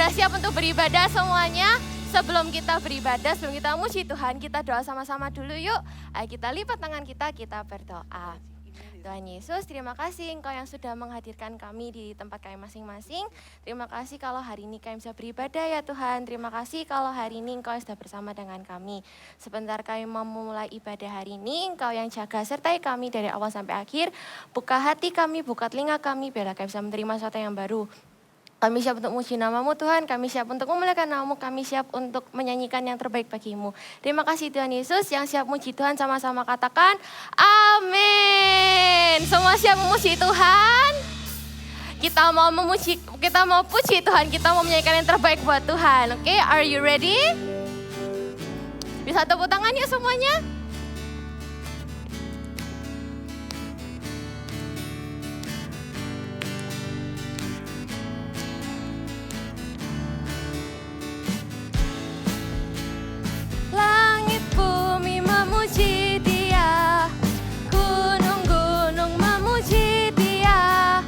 Sudah siap untuk beribadah semuanya? Sebelum kita beribadah, sebelum kita memuji Tuhan, kita doa sama-sama dulu yuk. Ayo kita lipat tangan kita berdoa. Tuhan Yesus, terima kasih Engkau yang sudah menghadirkan kami di tempat kami masing-masing. Terima kasih kalau hari ini kami bisa beribadah ya Tuhan. Terima kasih kalau hari ini Engkau yang sudah bersama dengan kami. Sebentar kami mau memulai ibadah hari ini, Engkau yang jaga sertai kami dari awal sampai akhir. Buka hati kami, buka telinga kami, biarlah kami bisa menerima sesuatu yang baru. Kami siap untuk memuji nama-Mu Tuhan, kami siap untuk memuliakan nama-Mu, kami siap untuk menyanyikan yang terbaik bagi-Mu. Terima kasih Tuhan Yesus, yang siap memuji Tuhan sama-sama katakan, amin. Semua siap memuji Tuhan? Kita mau puji Tuhan, kita mau menyanyikan yang terbaik buat Tuhan. Oke, are you ready? Bisa tepuk tangan yuk semuanya. Langit bumi memuji Dia, gunung-gunung memuji Dia,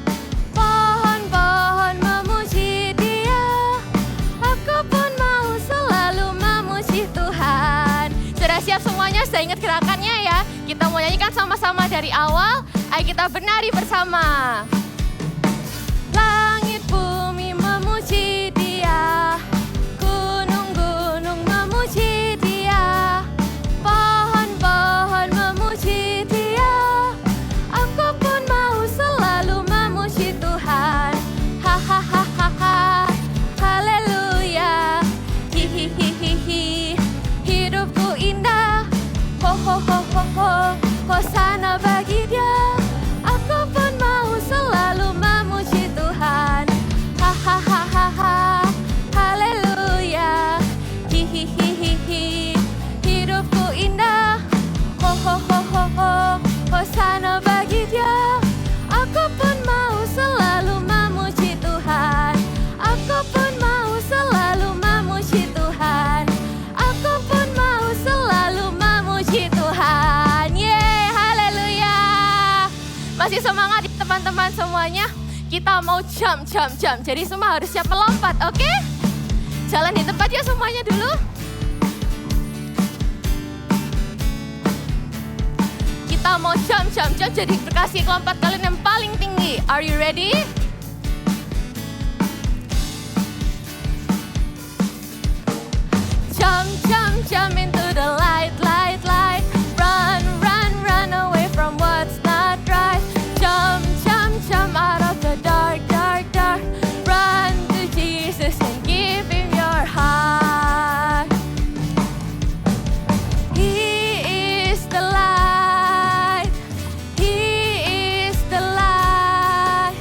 pohon-pohon memuji Dia, aku pun mau selalu memuji Tuhan. Sudah siap semuanya? Sudah ingat gerakannya ya? Kita mau nyanyikan sama-sama dari awal. Ayo kita benari bersama. Langit bumi memuji Dia, gunung-gunung memuji Dia, pohon-pohon memuji Dia, aku pun mau selalu memuji Tuhan. Hahaha, haleluya, hihihihi, hidupku indah, ho ho ho ho ho, hosana bagi Dia, aku pun mau selalu memuji Tuhan. Hahaha, haleluya, hihihihi, hidupku indah, ho ho ho ho ho, hosana bagi Dia, aku pun mau selalu memuji Tuhan. Aku pun mau selalu memuji Tuhan. Aku pun mau selalu memuji Tuhan. Yeay, haleluya. Masih semangat teman-teman semuanya? Kita mau jump. Jadi semua harus siap melompat, oke? Jalan di tempat ya semuanya dulu. Kita mau jump. Jadi kasih lompat kalian yang paling tinggi. Are you ready? Jump into the light. Run away from what's not right. Jump out of the dark. Run to Jesus and give Him your heart. He is the light. He is the light.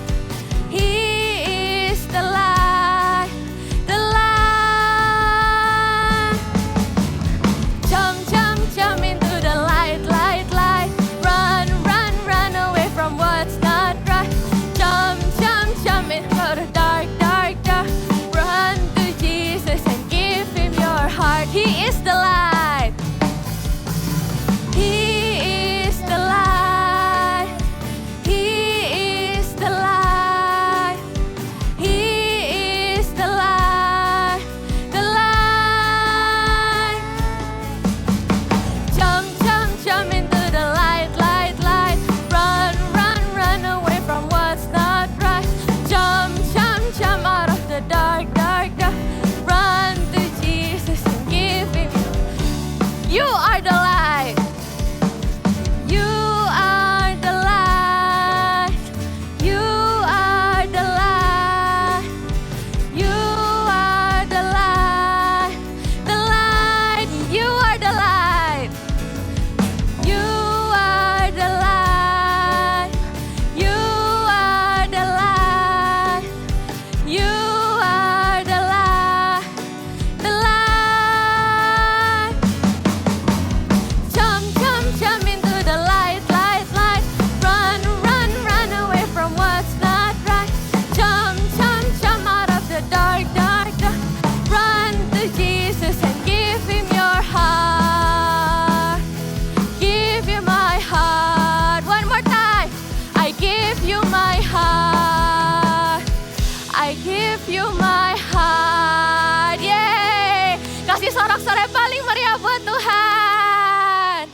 sorak-sorai paling meriah buat Tuhan.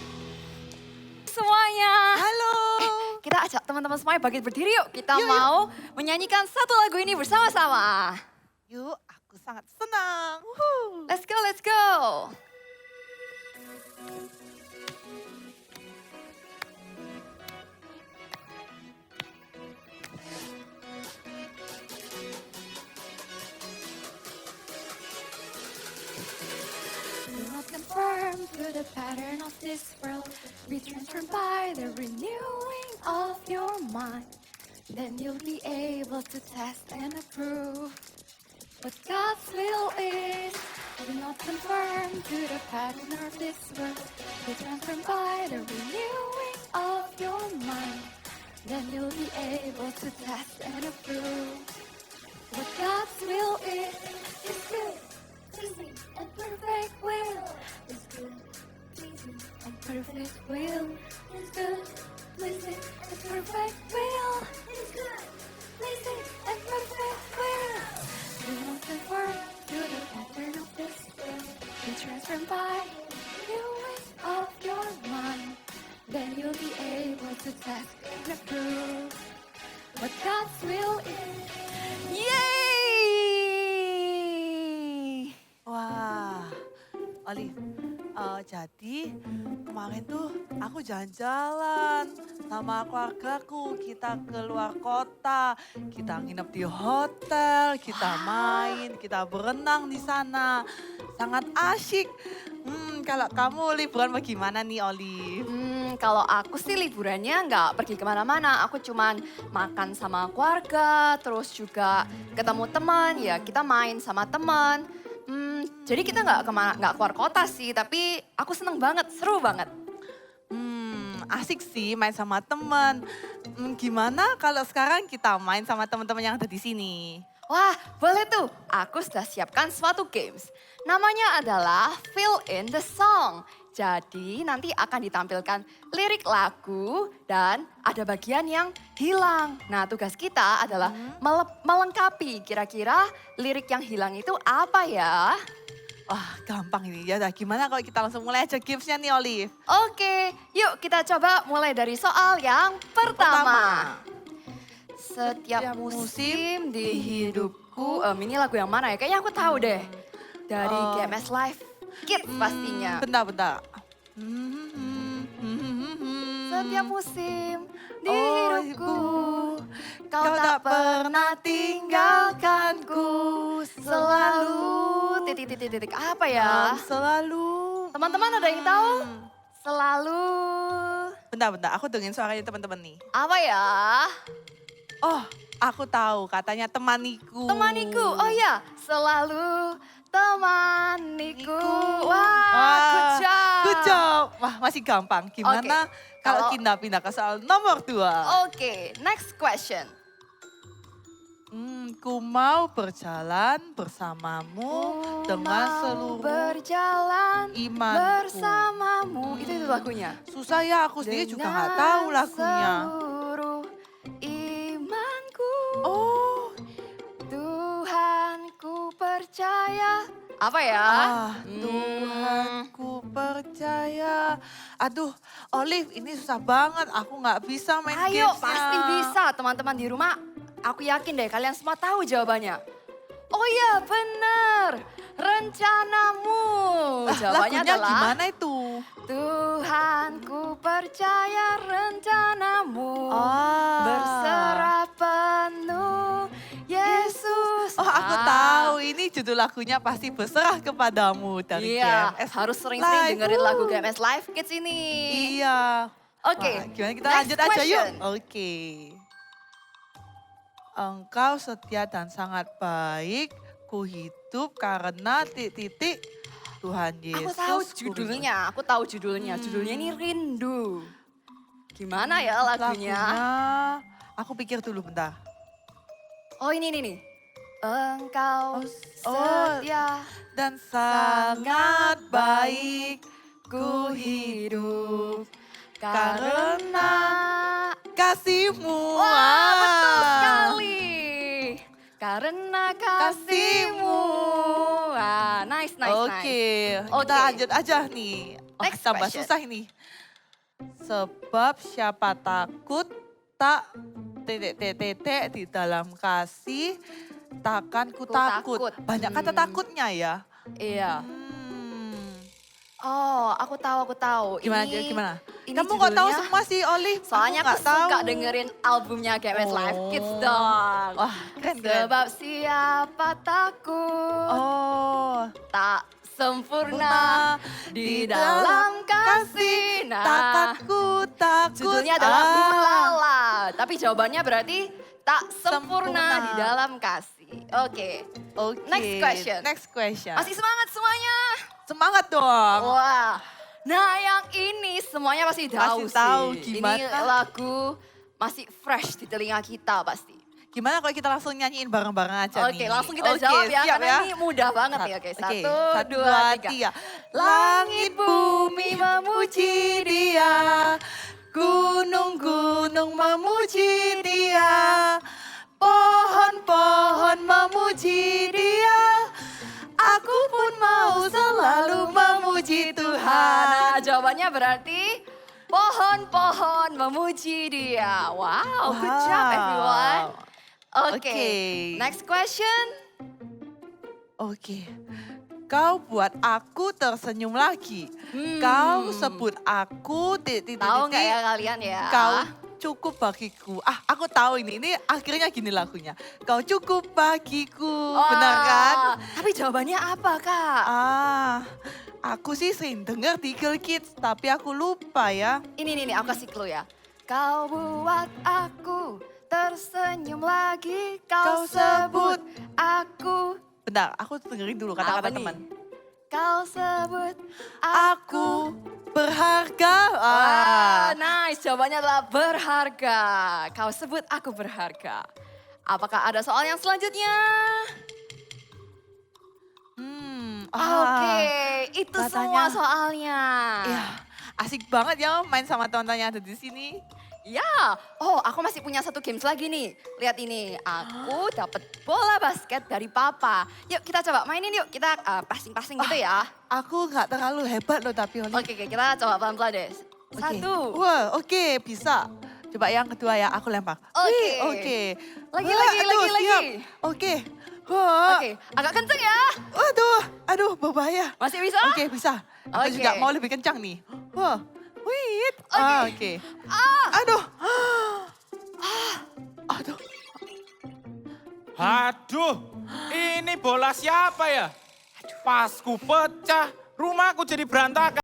Semuanya. Halo. Kita ajak teman-teman semuanya bangkit berdiri yuk. Kita mau menyanyikan satu lagu ini bersama-sama. Yuk, aku sangat senang. Let's go, let's go. Do not conform to the pattern of this world. Be transformed by the renewing of your mind. Then you'll be able to test and approve what God's will is. Do not conform to the pattern of this world. Be transformed by the renewing of your mind. Then you'll be able to test and approve what God's will is. It's good, pleasing, and perfect will. It's good, pleasing, and perfect will. It's good, pleasing, and perfect will. It's good, pleasing, and perfect will. Do not conform to the pattern of this world. Be transformed by the renewing of your mind. Then you'll be able to test and approve what God's will is. Yeay. Wah, Olive, jadi kemarin tuh aku jalan-jalan sama keluargaku. Kita keluar kota, kita nginep di hotel, kita main, kita berenang di sana. Sangat asyik. Kalau kamu liburan bagaimana nih, Olive? Kalau aku sih liburannya nggak pergi kemana-mana. Aku cuman makan sama keluarga, terus juga ketemu teman. Ya kita main sama teman. Jadi kita nggak keluar kota sih, tapi aku seneng banget, seru banget. Asik sih main sama teman. Gimana kalau sekarang kita main sama teman-teman yang ada di sini? Wah, boleh tuh. Aku sudah siapkan suatu games. Namanya adalah Fill in the Song. Jadi nanti akan ditampilkan lirik lagu dan ada bagian yang hilang. Nah tugas kita adalah melengkapi kira-kira lirik yang hilang itu apa ya? Wah, gampang ini. Ya udah, gimana kalau kita langsung mulai aja gamesnya nih, Olive? Oke, yuk kita coba mulai dari soal yang pertama. Setiap musim di hidupku, ini lagu yang mana ya? Kayaknya aku tahu deh. Dari GMS Live Kids pastinya. Bentar. Setiap musim di Oh, hidupku, kau tak pernah tinggalkanku. Selalu, titik. Apa ya? Selalu. Teman-teman ada yang tahu? Selalu, Bentar, aku dengerin suaranya teman-teman nih. apa ya? Oh, aku tahu, katanya temaniku. Temaniku, oh ya, selalu temaniku. Wah, good job. Good job. Wah, masih gampang. Gimana kalau kita pindah ke soal nomor 2? Oke, next question. Ku mau berjalan bersamamu dengan Mau seluruh berjalan imanku. bersamamu. Itu lagunya. Susah ya, aku sendiri juga nggak tahu lagunya. Seluruh imanku. Oh, Tuhan ku percaya. Apa ya? Tuhan ku percaya. Aduh, Olive ini susah banget. Aku nggak bisa main Ayo, gamesnya. pasti bisa teman-teman di rumah. Aku yakin deh kalian semua tahu jawabannya. Oh iya, benar. Rencanamu. Jawabannya Lagunya adalah gimana itu? Tuhan ku percaya rencanamu. Berserah penuh Yesus. Oh, aku tahu ini judul lagunya pasti berserah kepadamu dari Iya, GMS harus sering-sering Live. dengerin lagu GMS Live Kids ini. Iya. Oke, Wah, gimana kita next lanjut aja yuk? question. Oke. Engkau setia dan sangat baik, ku hidup karena titik-titik Tuhan Yesus. Aku tahu judulnya. Judulnya ini Rindu. Gimana ya lagunya? Aku pikir dulu bentar. Oh ini nih. Engkau Oh, setia dan sangat baik, ku hidup karena kasihmu. Wah, betul sekali. Karena kasihmu. Wah, nice. Oke, kita Oke. lanjut aja nih. Oh, Next tambah question. susah ini. Sebab siapa takut tak titik di dalam kasih takkan ku Ku takut. takut. Banyak kata takutnya ya. Iya. Hmm. Oh, aku tahu. Gimana Ini, gimana? ini Kamu kok tahu judulnya- semua sih, Olive? Soalnya aku nggak tahu. suka dengerin albumnya GMS Live Kids Oh. dong. Wah, keren. Sebab siapa takut Oh, tak sempurna Purna di dalam kasih. takkan ku takut. Judulnya adalah Ulala. Tapi jawabannya berarti tak sempurna Sempurna. di dalam kasih. Oke. Oke. Next question. Next question. Masih semangat semuanya? Semangat dong. Wah. Nah, yang ini semuanya pasti tahu Pasti tahu, sih. gimana? Ini lagu masih fresh di telinga kita pasti. Gimana kalau kita langsung nyanyiin bareng-bareng aja nih? Oke, langsung kita Oke, jawab ya, siap karena ini mudah banget nih. Oke, Oke, 1, 2, 3. Langit bumi memuji dia, gunung-gunung memuji dia, pohon-pohon memuji dia, aku pun mau selalu memuji Tuhan. Nah, jawabannya berarti pohon-pohon memuji dia. Wow, good job everyone. Oke, Oke. next question. Oke. Kau buat aku tersenyum lagi. Hmm. Kau sebut aku Tahu nggak ya kalian ya? Kau cukup bagiku. Ah, aku tahu ini. Ini akhirnya gini lagunya. Kau cukup bagiku. Benar kan? Wah, tapi jawabannya apa, Kak? Ah, aku sih sering denger di Girl Kids, tapi aku lupa ya. Ini, aku kasih clue ya. Kau buat aku tersenyum lagi, kau Kau sebut sebut aku. Bentar, aku dengerin dulu Apa kata-kata nih? teman. Kau sebut Aku berharga. Wah, nice. Jawabannya adalah berharga. Kau sebut aku berharga. Apakah ada soal yang selanjutnya? Oke, itu semua katanya- soalnya. Ya, asik banget ya main sama teman-teman yang ada di sini. Ya, oh aku masih punya satu games lagi nih. Lihat ini, aku dapat bola basket dari papa. Yuk kita coba mainin yuk, kita passing-passing gitu ya. Aku nggak terlalu hebat loh tapi Oli. Oke, kita coba pelan-pelan deh. Oke. Satu. Wah, oke bisa. Coba yang kedua ya, aku lempar. Oke. Wih, oke. Lagi, Wah, lagi, aduh, lagi. siap. Oke. Wah. Oke, agak kenceng ya. Aduh, berbahaya. Masih bisa? Oke, bisa. Aku Oke. juga mau lebih kencang nih. Wah, wait. Oke. Oke. Ah, Aduh. Aduh. Aduh, ini bola siapa ya? Pas ku pecah, rumahku jadi berantakan.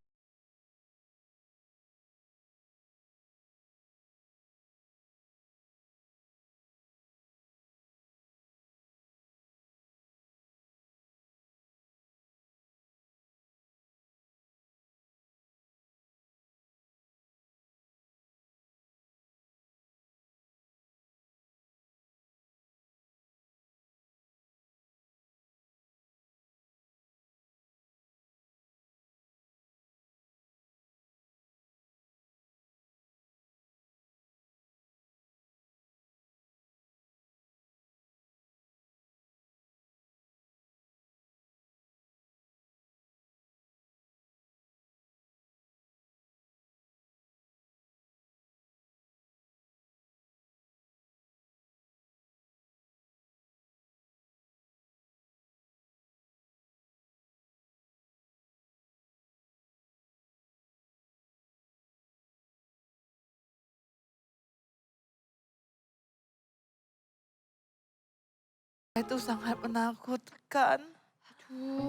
Itu sangat menakutkan.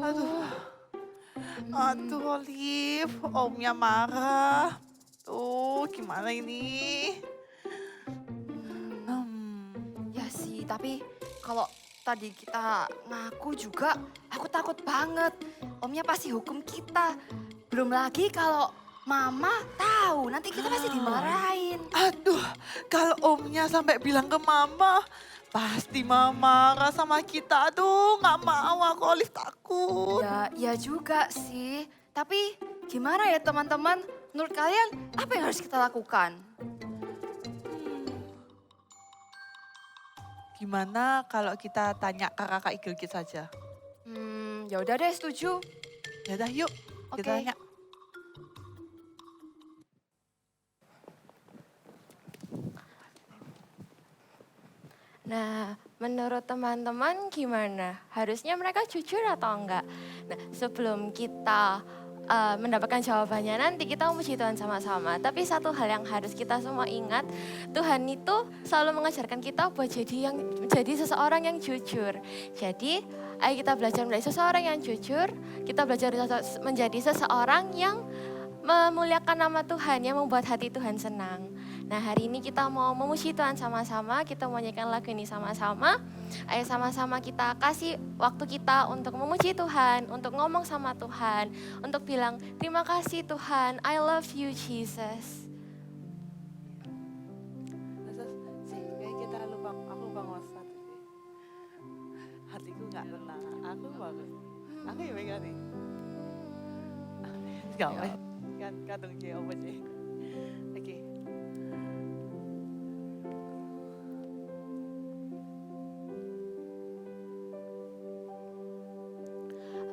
Aduh. Aduh, Olive. Omnya marah. Tuh, gimana ini? ya sih, tapi kalau tadi kita ngaku juga, aku takut banget. Omnya pasti hukum kita. Belum lagi kalau mama tahu, nanti kita pasti dimarahin. Aduh, kalau omnya sampai bilang ke mama, pasti mama marah sama kita. Aduh, nggak mau aku, Olive takut. Ya juga sih. Tapi gimana ya teman-teman? Menurut kalian apa yang harus kita lakukan? Gimana kalau kita tanya ke kakak Igil saja? Ya udah deh, setuju. Yaudah yuk, kita Oke. tanya. Nah, menurut teman-teman gimana? Harusnya mereka jujur atau enggak? Nah, sebelum kita mendapatkan jawabannya nanti kita memuji Tuhan sama-sama. Tapi satu hal yang harus kita semua ingat, Tuhan itu selalu mengajarkan kita buat jadi seseorang yang jujur. Jadi, ayo kita belajar menjadi seseorang yang jujur, kita belajar menjadi seseorang yang memuliakan nama Tuhan, yang membuat hati Tuhan senang. Nah, hari ini kita mau memuji Tuhan sama-sama, kita mau nyanyikan lagu ini sama-sama. Ayo sama-sama kita kasih waktu kita untuk memuji Tuhan, untuk ngomong sama Tuhan, untuk bilang terima kasih Tuhan, I love you Jesus. Kayak kita lupa, aku lupa ngomong satu sih. Hatiku gak tenang, aku bagus. Aku ya megang nih. Gak apa, kan kadang dia apa sih. Oke.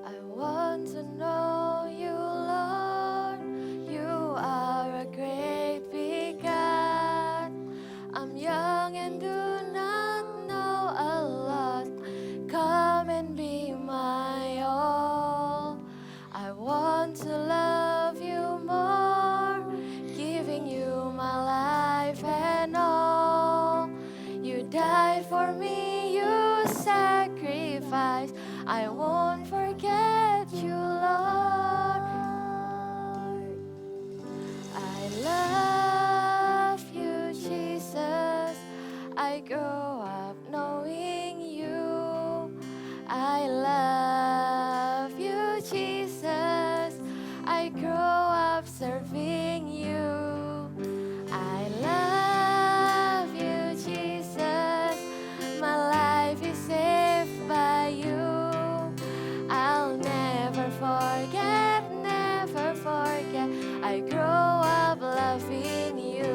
I want to know you, Lord. You are a great big God. I'm young and do not know a lot. Come and be my all. I want to love you more, giving you my life and all. You died for me, you sacrificed. I won't forget you, Lord. I love you, Jesus. I grow up knowing you. I love you, Jesus. I grow up serving you. I love you, Jesus. My life is saved by you. I'll never forget, never forget. I grow up loving you.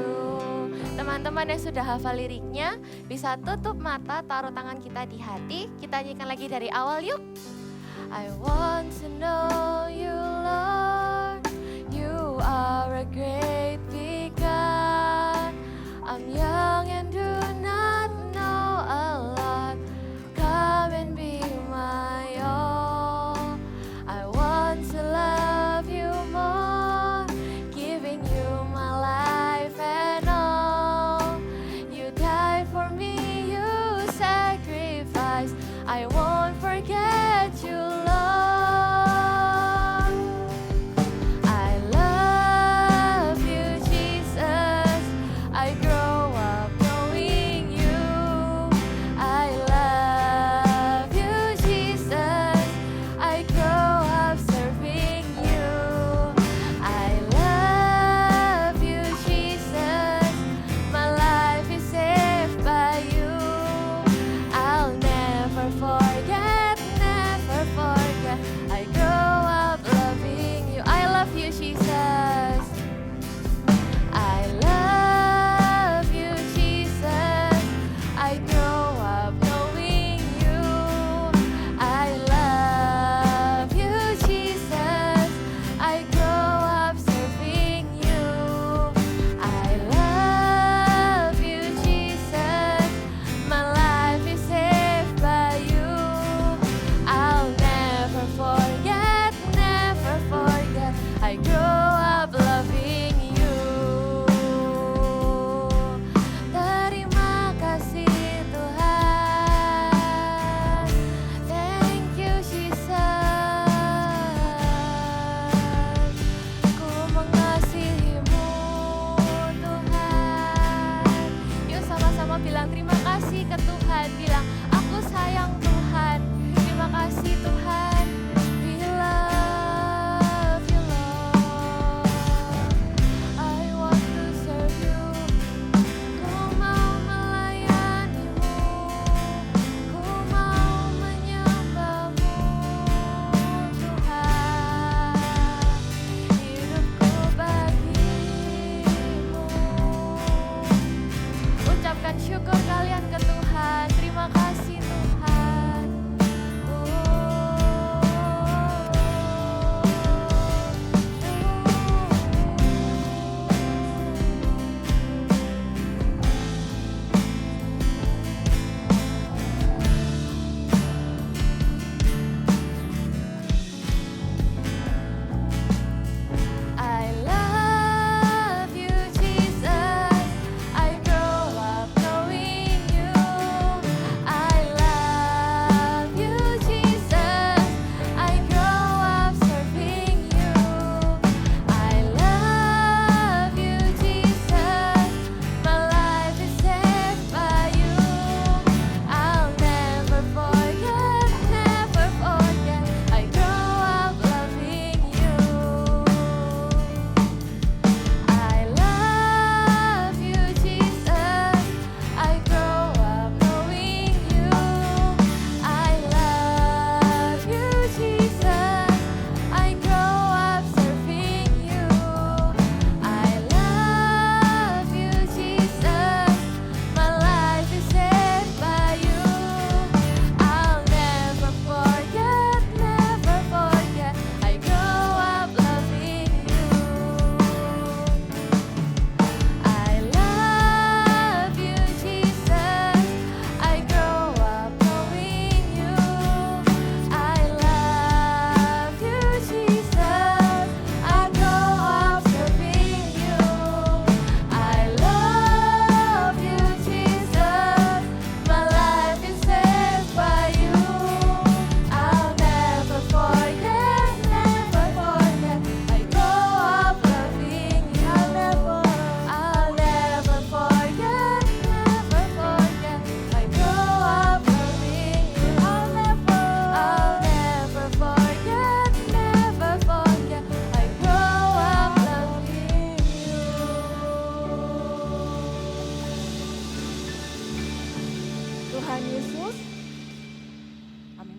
Teman-teman yang sudah hafal liriknya, bisa tutup mata, taruh tangan kita di hati. Kita nyanyikan lagi dari awal yuk. I want to know you, Lord. You are a great big God. I'm young and do not know a lot. Come and be my all. I want to love you more, giving you my life and all. You died for me, you sacrificed. I won't forget you, Lord.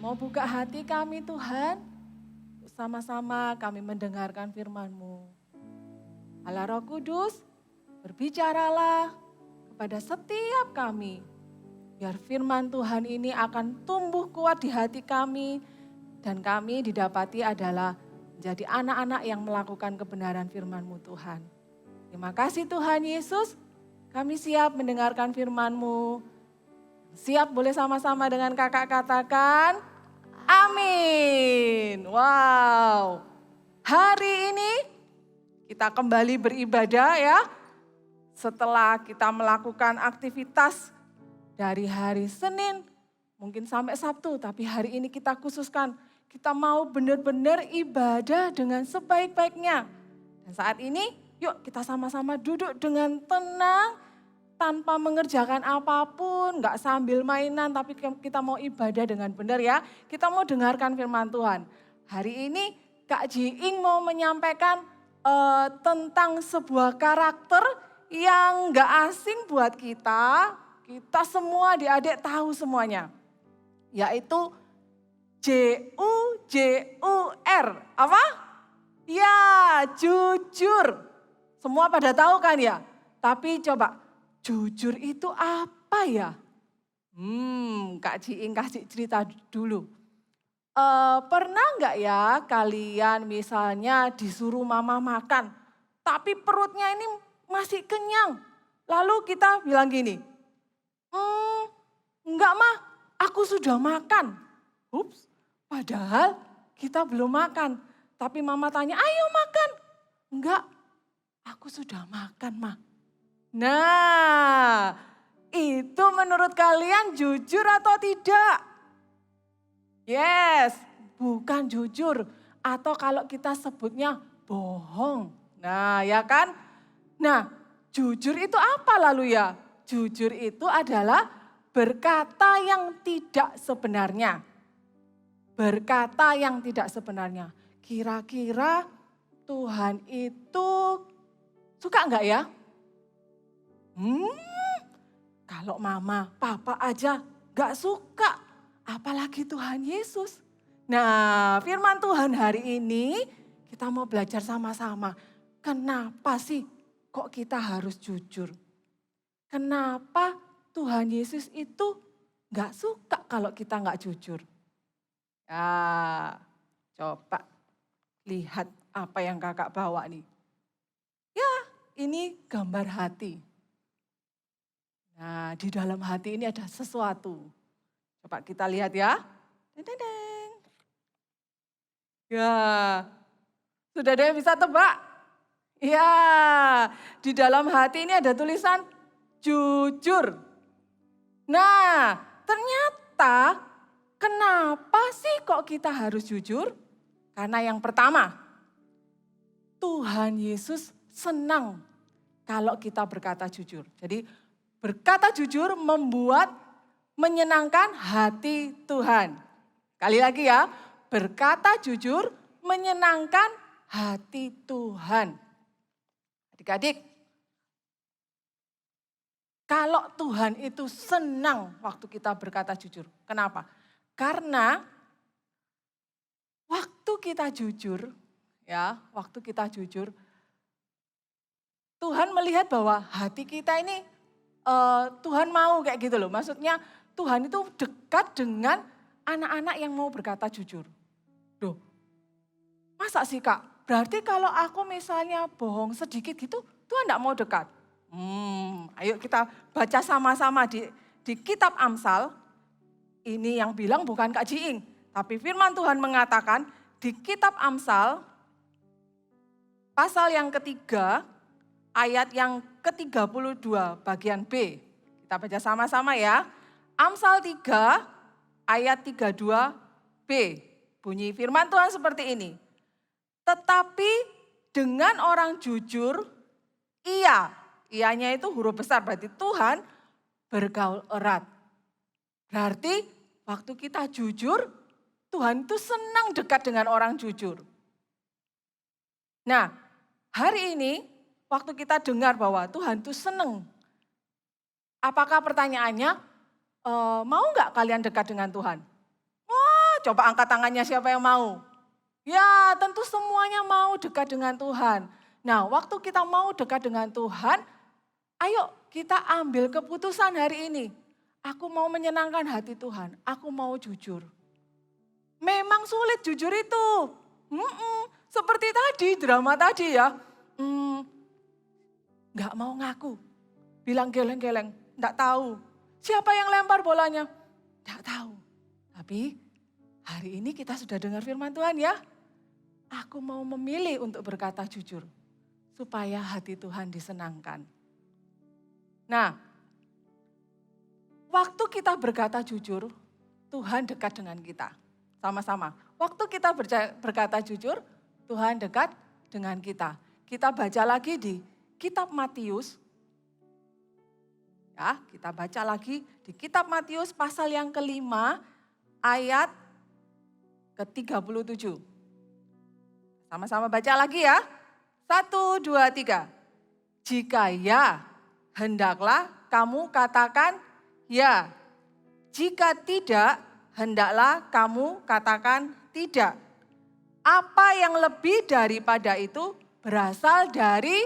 mau buka hati kami Tuhan, sama-sama kami mendengarkan firman-Mu. Allah Roh Kudus, berbicaralah kepada setiap kami, biar firman Tuhan ini akan tumbuh kuat di hati kami, dan kami didapati adalah menjadi anak-anak yang melakukan kebenaran firman-Mu Tuhan. Terima kasih Tuhan Yesus, kami siap mendengarkan firman-Mu. Siap, boleh sama-sama dengan kakak katakan, amin. Wow, hari ini kita kembali beribadah ya. Setelah kita melakukan aktivitas dari hari Senin, mungkin sampai Sabtu, tapi hari ini kita khususkan, kita mau benar-benar ibadah dengan sebaik-baiknya. Dan saat ini, yuk kita sama-sama duduk dengan tenang, tanpa mengerjakan apapun, nggak sambil mainan, tapi kita mau ibadah dengan benar ya. Kita mau dengarkan firman Tuhan. Hari ini Kak Jiing mau menyampaikan tentang sebuah karakter yang nggak asing buat kita. Kita semua adik-adik tahu semuanya. Yaitu JUJUR. Apa? Ya, jujur. Semua pada tahu kan ya? Tapi coba, jujur itu apa ya? Kak Jiing kasih cerita dulu. Pernah nggak ya kalian misalnya disuruh mama makan, tapi perutnya ini masih kenyang. Lalu kita bilang gini, enggak mah, aku sudah makan. Ups, padahal kita belum makan. Tapi mama tanya, ayo makan. Enggak, aku sudah makan mah. Nah, itu menurut kalian jujur atau tidak? Yes, bukan jujur. Atau kalau kita sebutnya bohong. Nah, ya kan? Nah, jujur itu apa lalu ya? Jujur itu adalah berkata yang tidak sebenarnya. Berkata yang tidak sebenarnya. Kira-kira Tuhan itu suka enggak ya? Kalau mama, papa aja gak suka, apalagi Tuhan Yesus. Nah, firman Tuhan hari ini kita mau belajar sama-sama. Kenapa sih kok kita harus jujur? Kenapa Tuhan Yesus itu gak suka kalau kita gak jujur? Ya, coba lihat apa yang kakak bawa nih. Ya, ini gambar hati. Nah, di dalam hati ini ada sesuatu. Coba kita lihat ya. Deng. Ya, sudah ada yang bisa tebak? Ya, di dalam hati ini ada tulisan jujur. Nah, ternyata kenapa sih kok kita harus jujur? Karena yang pertama, Tuhan Yesus senang kalau kita berkata jujur. Jadi berkata jujur menyenangkan hati Tuhan. Kali lagi ya, berkata jujur menyenangkan hati Tuhan. Adik-adik, kalau Tuhan itu senang waktu kita berkata jujur. Kenapa? Karena waktu kita jujur, Tuhan melihat bahwa hati kita ini Tuhan mau kayak gitu loh. Maksudnya Tuhan itu dekat dengan anak-anak yang mau berkata jujur. Duh, masa sih Kak? Berarti kalau aku misalnya bohong sedikit gitu, Tuhan enggak mau dekat. Ayo kita baca sama-sama di kitab Amsal. Ini yang bilang bukan Kak Jiing, tapi firman Tuhan mengatakan di kitab Amsal, pasal yang ketiga, ayat yang ke-32 bagian B. Kita baca sama-sama ya. Amsal 3 ayat 32b. Bunyi firman Tuhan seperti ini. Tetapi dengan orang jujur, ianya itu huruf besar, berarti Tuhan bergaul erat. Berarti waktu kita jujur, Tuhan itu senang dekat dengan orang jujur. Nah, hari ini waktu kita dengar bahwa Tuhan itu senang. Apakah pertanyaannya, mau nggak kalian dekat dengan Tuhan? Wah, Coba angkat tangannya siapa yang mau? Ya, tentu semuanya mau dekat dengan Tuhan. Nah, waktu kita mau dekat dengan Tuhan, ayo kita ambil keputusan hari ini. Aku mau menyenangkan hati Tuhan, aku mau jujur. Memang sulit jujur itu. Seperti tadi, drama tadi ya. Nggak mau ngaku, bilang geleng-geleng, nggak tahu. Siapa yang lempar bolanya? Nggak tahu. Tapi hari ini kita sudah dengar firman Tuhan ya. Aku mau memilih untuk berkata jujur, supaya hati Tuhan disenangkan. Nah, waktu kita berkata jujur, Tuhan dekat dengan kita. Sama-sama. Waktu kita berkata jujur, Tuhan dekat dengan kita. Kita baca lagi di kitab Matius. Ya, kita baca lagi di kitab Matius pasal yang kelima ayat ke-37. Sama-sama baca lagi ya. 1, 2, 3. Jika ya, hendaklah kamu katakan ya. Jika tidak, hendaklah kamu katakan tidak. Apa yang lebih daripada itu berasal dari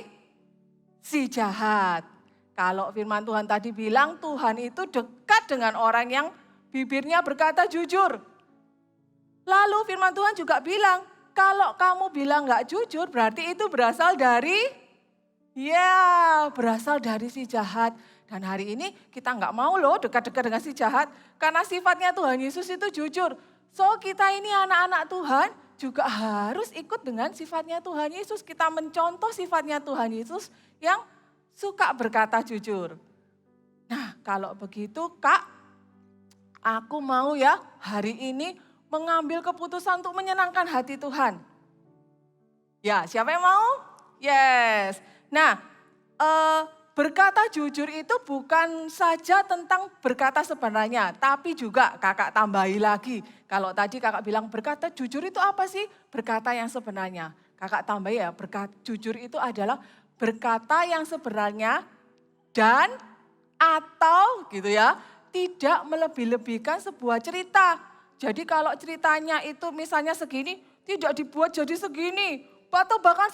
si jahat. Kalau firman Tuhan tadi bilang Tuhan itu dekat dengan orang yang bibirnya berkata jujur. Lalu firman Tuhan juga bilang, kalau kamu bilang gak jujur berarti itu berasal dari, berasal dari si jahat. Dan hari ini kita gak mau loh dekat-dekat dengan si jahat. Karena sifatnya Tuhan Yesus itu jujur. So kita ini anak-anak Tuhan juga harus ikut dengan sifatnya Tuhan Yesus. Kita mencontoh sifatnya Tuhan Yesus yang suka berkata jujur. Nah kalau begitu Kak, aku mau ya hari ini mengambil keputusan untuk menyenangkan hati Tuhan. Ya, siapa yang mau? Yes. Nah, berkata jujur itu bukan saja tentang berkata sebenarnya, tapi juga kakak tambahi lagi. Kalau tadi kakak bilang berkata jujur itu apa sih? Berkata yang sebenarnya. Kakak tambahi ya, berkata jujur itu adalah berkata yang sebenarnya dan atau gitu ya, tidak melebih-lebihkan sebuah cerita. Jadi kalau ceritanya itu misalnya segini, tidak dibuat jadi segini, atau bahkan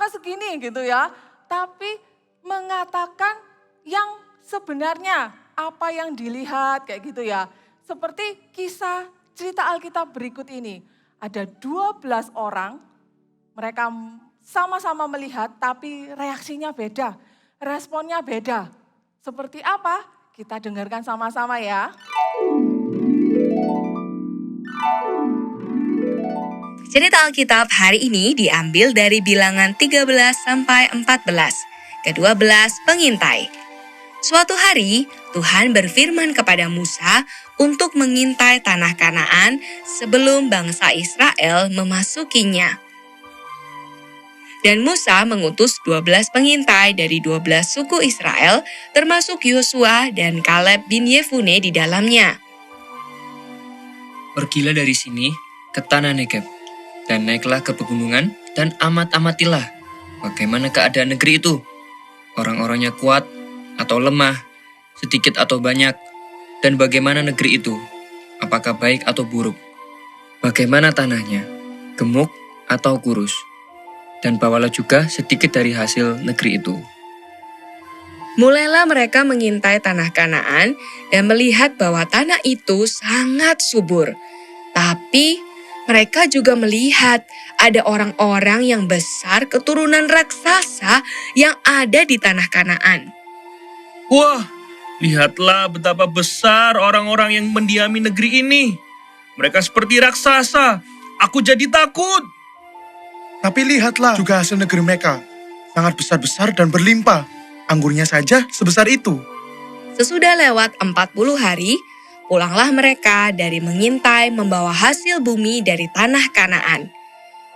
segini gitu ya. Tapi mengatakan yang sebenarnya, apa yang dilihat kayak gitu ya. Seperti kisah cerita Alkitab berikut ini. Ada 12 orang, mereka sama-sama melihat tapi reaksinya beda, responnya beda. Seperti apa? Kita dengarkan sama-sama ya. Cerita Alkitab hari ini diambil dari Bilangan 13 sampai 14, ke-12 pengintai. Suatu hari Tuhan berfirman kepada Musa untuk mengintai tanah Kanaan sebelum bangsa Israel memasukinya. Dan Musa mengutus 12 pengintai dari 12 suku Israel termasuk Yosua dan Kaleb bin Yefune di dalamnya. Pergilah dari sini ke tanah Negeb, dan naiklah ke pegunungan dan amatilah bagaimana keadaan negeri itu. Orang-orangnya kuat atau lemah, sedikit atau banyak, dan bagaimana negeri itu, apakah baik atau buruk. Bagaimana tanahnya, gemuk atau kurus. Dan bawalah juga sedikit dari hasil negeri itu. Mulailah mereka mengintai tanah Kanaan dan melihat bahwa tanah itu sangat subur. Tapi mereka juga melihat ada orang-orang yang besar keturunan raksasa yang ada di tanah Kanaan. Wah, lihatlah betapa besar orang-orang yang mendiami negeri ini. Mereka seperti raksasa. Aku jadi takut. Tapi lihatlah juga hasil negeri mereka. Sangat besar-besar dan berlimpah. Anggurnya saja sebesar itu. Sesudah lewat 40 hari, pulanglah mereka dari mengintai membawa hasil bumi dari tanah Kanaan.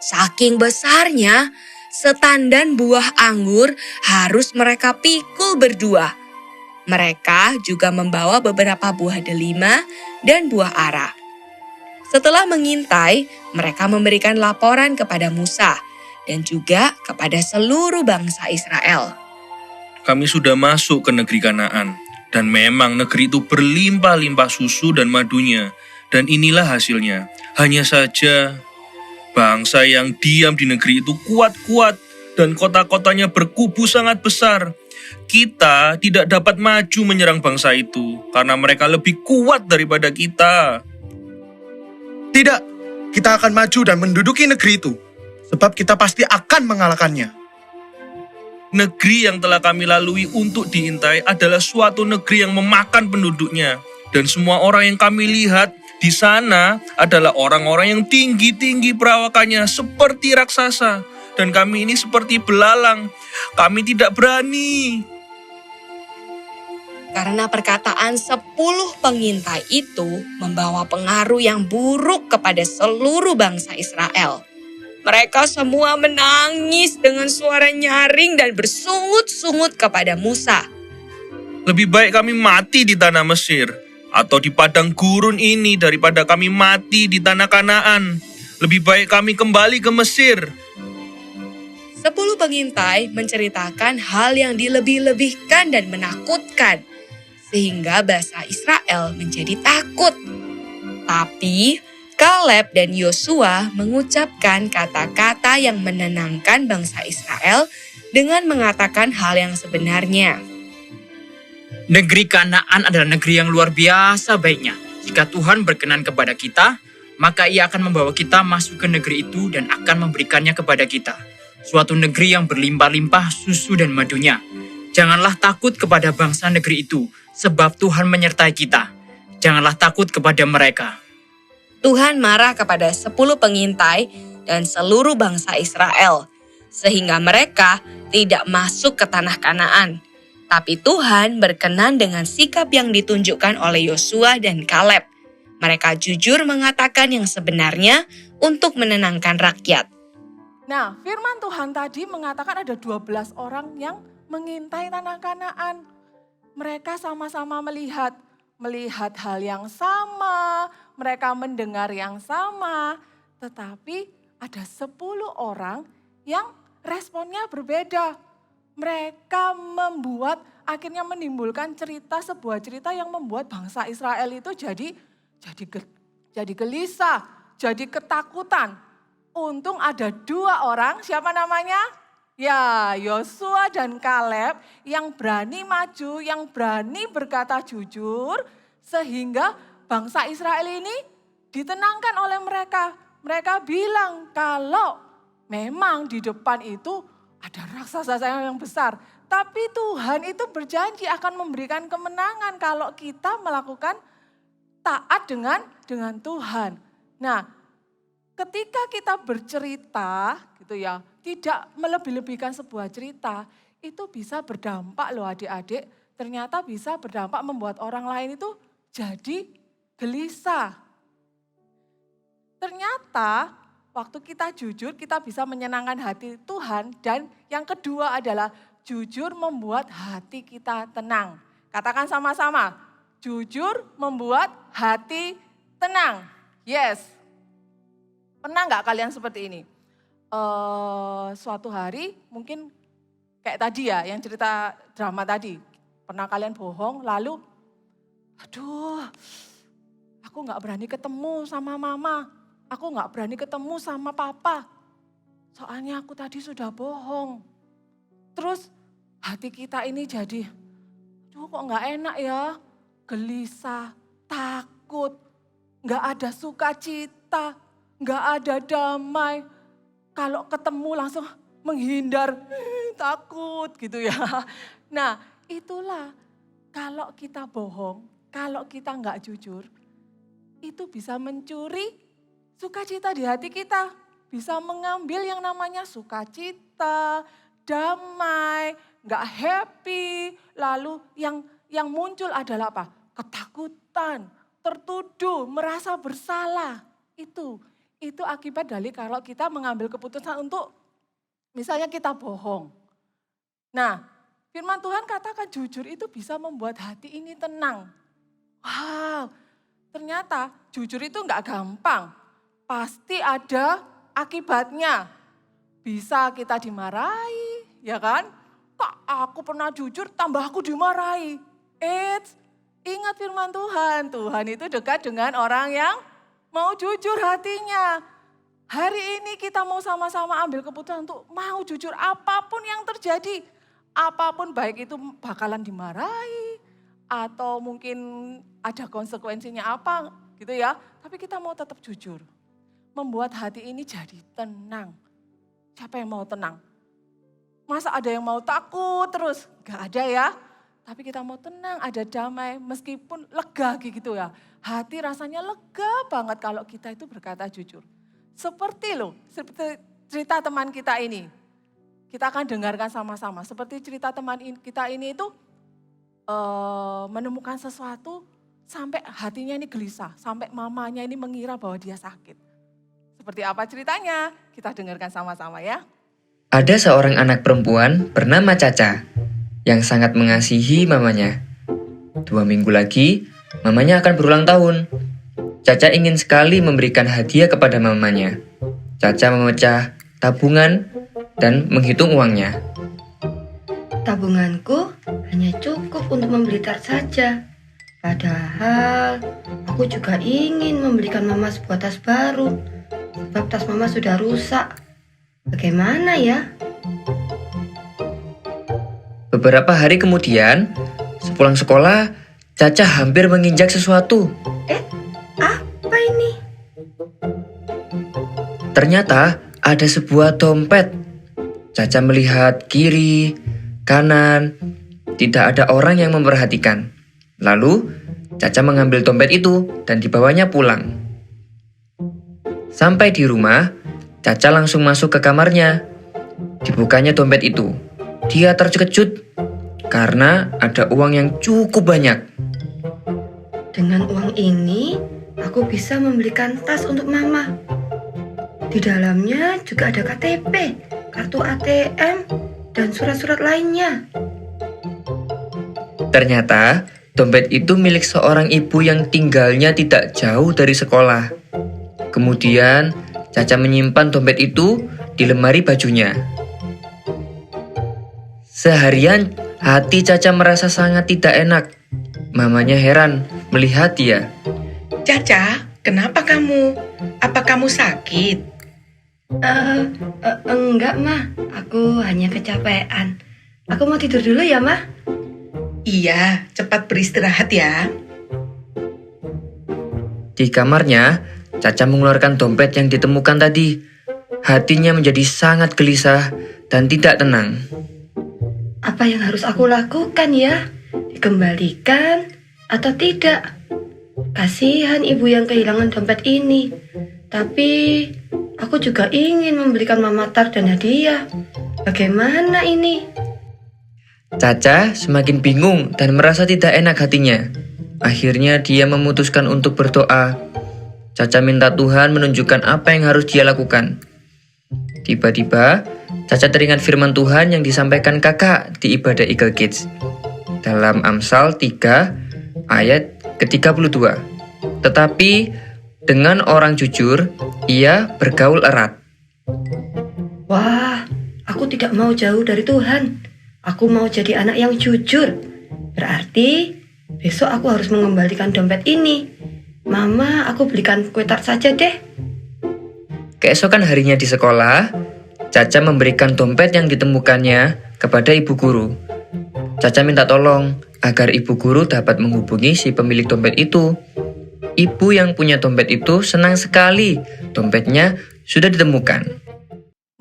Saking besarnya, setandan buah anggur harus mereka pikul berdua. Mereka juga membawa beberapa buah delima dan buah ara. Setelah mengintai, mereka memberikan laporan kepada Musa dan juga kepada seluruh bangsa Israel. Kami sudah masuk ke negeri Kanaan, dan memang negeri itu berlimpah-limpah susu dan madunya, Dan inilah hasilnya. Hanya saja bangsa yang diam di negeri itu kuat-kuat dan kota-kotanya berkubu sangat besar. Kita tidak dapat maju menyerang bangsa itu karena mereka lebih kuat daripada kita. Tidak, kita akan maju dan menduduki negeri itu. Sebab kita pasti akan mengalahkannya. Negeri yang telah kami lalui untuk diintai adalah suatu negeri yang memakan penduduknya. Dan semua orang yang kami lihat di sana adalah orang-orang yang tinggi-tinggi perawakannya seperti raksasa. Dan kami ini seperti belalang. Kami tidak berani. Karena perkataan 10 pengintai itu membawa pengaruh yang buruk kepada seluruh bangsa Israel. Mereka semua menangis dengan suara nyaring dan bersungut-sungut kepada Musa. Lebih baik kami mati di tanah Mesir atau di padang gurun ini daripada kami mati di tanah Kanaan. Lebih baik kami kembali ke Mesir. 10 pengintai menceritakan hal yang dilebih-lebihkan dan menakutkan, sehingga bangsa Israel menjadi takut. Tapi Kaleb dan Yosua mengucapkan kata-kata yang menenangkan bangsa Israel dengan mengatakan hal yang sebenarnya. Negeri Kanaan adalah negeri yang luar biasa baiknya. Jika Tuhan berkenan kepada kita, maka Ia akan membawa kita masuk ke negeri itu dan akan memberikannya kepada kita. Suatu negeri yang berlimpah-limpah susu dan madunya. Janganlah takut kepada bangsa negeri itu, sebab Tuhan menyertai kita. Janganlah takut kepada mereka. Tuhan marah kepada 10 pengintai dan seluruh bangsa Israel, sehingga mereka tidak masuk ke tanah Kanaan. Tapi Tuhan berkenan dengan sikap yang ditunjukkan oleh Yosua dan Kaleb. Mereka jujur mengatakan yang sebenarnya untuk menenangkan rakyat. Nah, firman Tuhan tadi mengatakan ada 12 orang yang mengintai tanah Kanaan. Mereka sama-sama melihat hal yang sama, mereka mendengar yang sama, tetapi ada 10 orang yang responnya berbeda. Mereka akhirnya menimbulkan sebuah cerita yang membuat bangsa Israel itu jadi gelisah, jadi ketakutan. Untung ada 2 orang, siapa namanya? Ya, Yosua dan Kaleb yang berani maju, yang berani berkata jujur, sehingga bangsa Israel ini ditenangkan oleh mereka. Mereka bilang kalau memang di depan itu ada raksasa yang besar, tapi Tuhan itu berjanji akan memberikan kemenangan kalau kita melakukan taat dengan Tuhan. Nah, ketika kita bercerita gitu ya, tidak melebih-lebihkan sebuah cerita, itu bisa berdampak loh adik-adik, ternyata bisa berdampak membuat orang lain itu jadi gelisah. Ternyata waktu kita jujur, kita bisa menyenangkan hati Tuhan, dan yang kedua adalah jujur membuat hati kita tenang. Katakan sama-sama, jujur membuat hati tenang. Yes. Pernah nggak kalian seperti ini? Suatu hari mungkin kayak tadi ya, yang cerita drama tadi. Pernah kalian bohong lalu, aduh aku nggak berani ketemu sama mama, aku nggak berani ketemu sama papa. Soalnya aku tadi sudah bohong. Terus hati kita ini jadi, aduh kok nggak enak ya, gelisah, takut, nggak ada sukacita, nggak ada damai. Kalau ketemu langsung menghindar, takut gitu ya. Nah itulah kalau kita bohong, kalau kita nggak jujur, itu bisa mencuri sukacita di hati kita. Bisa mengambil yang namanya sukacita, damai, nggak happy. Lalu yang muncul adalah apa? Ketakutan, tertuduh, merasa bersalah. Itu akibat dari kalau kita mengambil keputusan untuk misalnya kita bohong. Nah, firman Tuhan katakan jujur itu bisa membuat hati ini tenang. Wow, ternyata jujur itu enggak gampang. Pasti ada akibatnya. Bisa kita dimarahi, ya kan? Kok aku pernah jujur tambah aku dimarahi. Ingat firman Tuhan, Tuhan itu dekat dengan orang yang mau jujur hatinya. Hari ini kita mau sama-sama ambil keputusan untuk mau jujur apapun yang terjadi. Apapun baik itu bakalan dimarahi atau mungkin ada konsekuensinya apa gitu ya. Tapi kita mau tetap jujur. Membuat hati ini jadi tenang. Siapa yang mau tenang? Masa ada yang mau takut terus? Gak ada ya. Tapi kita mau tenang, ada damai, meskipun lega gitu ya. Hati rasanya lega banget kalau kita itu berkata jujur. Seperti cerita teman kita ini. Kita akan dengarkan sama-sama. Seperti cerita teman kita ini itu menemukan sesuatu sampai hatinya ini gelisah. Sampai mamanya ini mengira bahwa dia sakit. Seperti apa ceritanya? Kita dengarkan sama-sama ya. Ada seorang anak perempuan bernama Caca yang sangat mengasihi mamanya. 2 minggu lagi, mamanya akan berulang tahun. Caca ingin sekali memberikan hadiah kepada mamanya. Caca memecah tabungan dan menghitung uangnya. Tabunganku hanya cukup untuk membeli tart saja. Padahal aku juga ingin membelikan mama sebuah tas baru. Sebab tas mama sudah rusak. Bagaimana ya? Beberapa hari kemudian, sepulang sekolah, Caca hampir menginjak sesuatu. Apa ini? Ternyata ada sebuah dompet. Caca melihat kiri, kanan, tidak ada orang yang memperhatikan. Lalu, Caca mengambil dompet itu dan dibawanya pulang. Sampai di rumah, Caca langsung masuk ke kamarnya. Dibukanya dompet itu. Dia terkejut karena ada uang yang cukup banyak. Dengan uang ini, aku bisa membelikan tas untuk mama. Di dalamnya juga ada KTP, kartu ATM, dan surat-surat lainnya. Ternyata, dompet itu milik seorang ibu yang tinggalnya tidak jauh dari sekolah. Kemudian, Caca menyimpan dompet itu di lemari bajunya. Seharian, hati Caca merasa sangat tidak enak. Mamanya heran melihat dia. Caca, kenapa kamu? Apa kamu sakit? Enggak, Ma. Aku hanya kecapean. Aku mau tidur dulu ya, Ma. Iya, cepat beristirahat ya. Di kamarnya, Caca mengeluarkan dompet yang ditemukan tadi. Hatinya menjadi sangat gelisah dan tidak tenang. Apa yang harus aku lakukan ya? Dikembalikan atau tidak? Kasihan ibu yang kehilangan dompet ini. Tapi aku juga ingin membelikan mama tart dan hadiah. Bagaimana ini? Caca semakin bingung dan merasa tidak enak hatinya. Akhirnya dia memutuskan untuk berdoa. Caca minta Tuhan menunjukkan apa yang harus dia lakukan. Tiba-tiba, Caca teringat firman Tuhan yang disampaikan kakak di ibadah Eagle Kids. Dalam Amsal 3 ayat ke-32. Tetapi dengan orang jujur, ia bergaul erat. Wah, aku tidak mau jauh dari Tuhan. Aku mau jadi anak yang jujur. Berarti besok aku harus mengembalikan dompet ini. Mama, aku belikan kue tart saja deh. Keesokan harinya di sekolah, Caca memberikan dompet yang ditemukannya kepada ibu guru. Caca minta tolong agar ibu guru dapat menghubungi si pemilik dompet itu. Ibu yang punya dompet itu senang sekali dompetnya sudah ditemukan.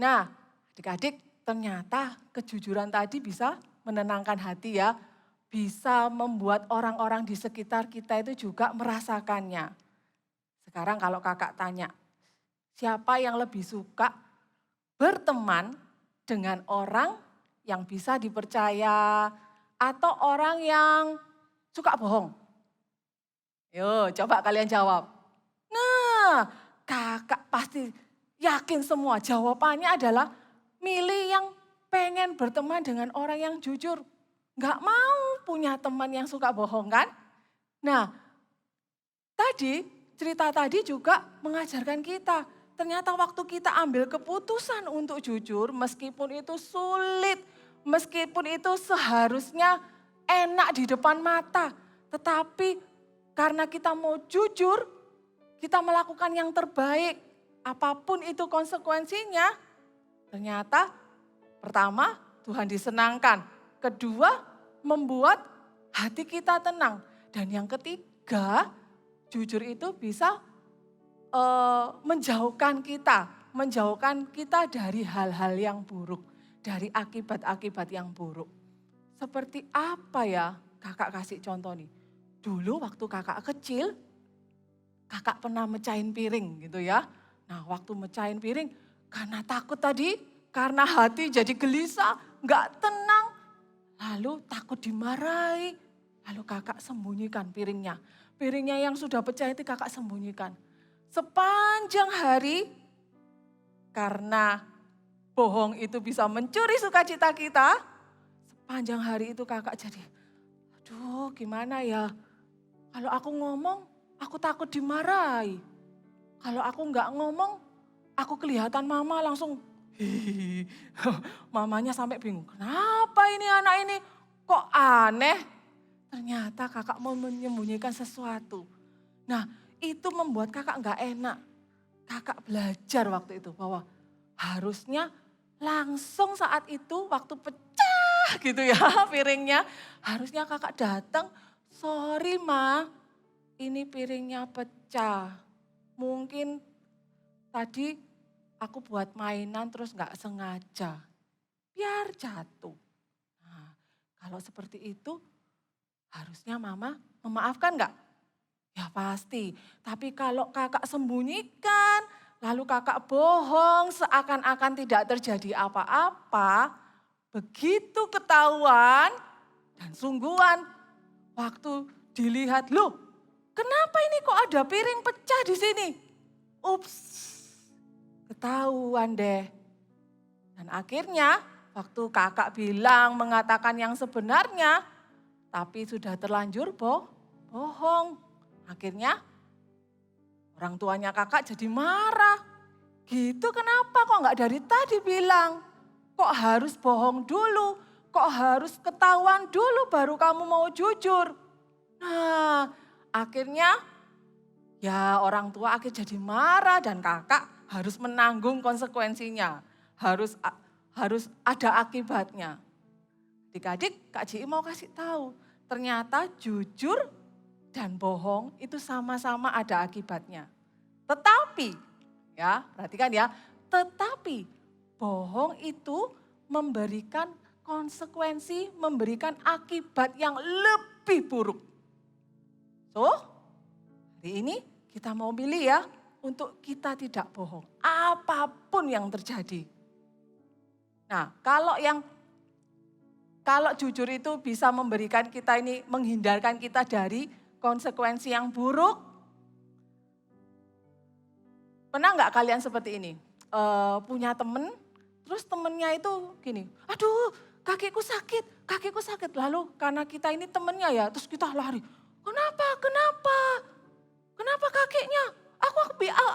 Nah, adik-adik, ternyata kejujuran tadi bisa menenangkan hati ya. Bisa membuat orang-orang di sekitar kita itu juga merasakannya. Sekarang kalau kakak tanya, siapa yang lebih suka berteman dengan orang yang bisa dipercaya atau orang yang suka bohong? Yo, coba kalian jawab. Nah, kakak pasti yakin semua jawabannya adalah milih yang pengen berteman dengan orang yang jujur. Nggak mau punya teman yang suka bohong kan? Nah, tadi cerita tadi juga mengajarkan kita. Ternyata waktu kita ambil keputusan untuk jujur, meskipun itu sulit, meskipun itu seharusnya enak di depan mata. Tetapi karena kita mau jujur, kita melakukan yang terbaik, apapun itu konsekuensinya, ternyata pertama Tuhan disenangkan, kedua membuat hati kita tenang, dan yang ketiga jujur itu bisa menjauhkan kita dari hal-hal yang buruk, dari akibat-akibat yang buruk. Seperti apa ya? Kakak kasih contoh nih. Dulu waktu kakak kecil, kakak pernah mecahin piring gitu ya. Nah waktu mecahin piring, karena takut tadi, karena hati jadi gelisah, gak tenang. Lalu takut dimarahi, lalu kakak sembunyikan piringnya. Piringnya yang sudah pecah itu kakak sembunyikan. Sepanjang hari, karena bohong itu bisa mencuri sukacita kita, sepanjang hari itu kakak jadi, aduh gimana ya, kalau aku ngomong aku takut dimarahi. Kalau aku nggak ngomong, aku kelihatan mama langsung, hihihi. Mamanya sampai bingung, kenapa ini anak ini kok aneh? Ternyata kakak mau menyembunyikan sesuatu. Nah, itu membuat kakak nggak enak. Kakak belajar waktu itu bahwa harusnya langsung saat itu waktu pecah gitu ya piringnya. Harusnya kakak datang, sorry ma, ini piringnya pecah. Mungkin tadi aku buat mainan terus nggak sengaja. Biar jatuh. Nah, kalau seperti itu harusnya mama memaafkan nggak? Ya pasti, tapi kalau kakak sembunyikan, lalu kakak bohong seakan-akan tidak terjadi apa-apa, begitu ketahuan dan sungguhan, waktu dilihat, loh kenapa ini kok ada piring pecah di sini? Ups, ketahuan deh. Dan akhirnya waktu kakak bilang mengatakan yang sebenarnya, tapi sudah terlanjur bohong. Akhirnya orang tuanya kakak jadi marah. Gitu kenapa kok nggak dari tadi bilang? Kok harus bohong dulu? Kok harus ketahuan dulu baru kamu mau jujur? Nah akhirnya ya orang tua akhirnya jadi marah dan kakak harus menanggung konsekuensinya. Harus ada akibatnya. Adik-adik Kak Ji mau kasih tahu. Ternyata jujur dan bohong itu sama-sama ada akibatnya. Tetapi, ya perhatikan ya, tetapi bohong itu memberikan konsekuensi, memberikan akibat yang lebih buruk. So, hari ini kita mau pilih ya, untuk kita tidak bohong, apapun yang terjadi. Nah, kalau jujur itu bisa memberikan kita ini, menghindarkan kita dari konsekuensi yang buruk. Pernah nggak kalian seperti ini? Punya temen, terus temennya itu gini, aduh kakiku sakit. Lalu karena kita ini temennya ya, terus kita lari. Kenapa kakinya?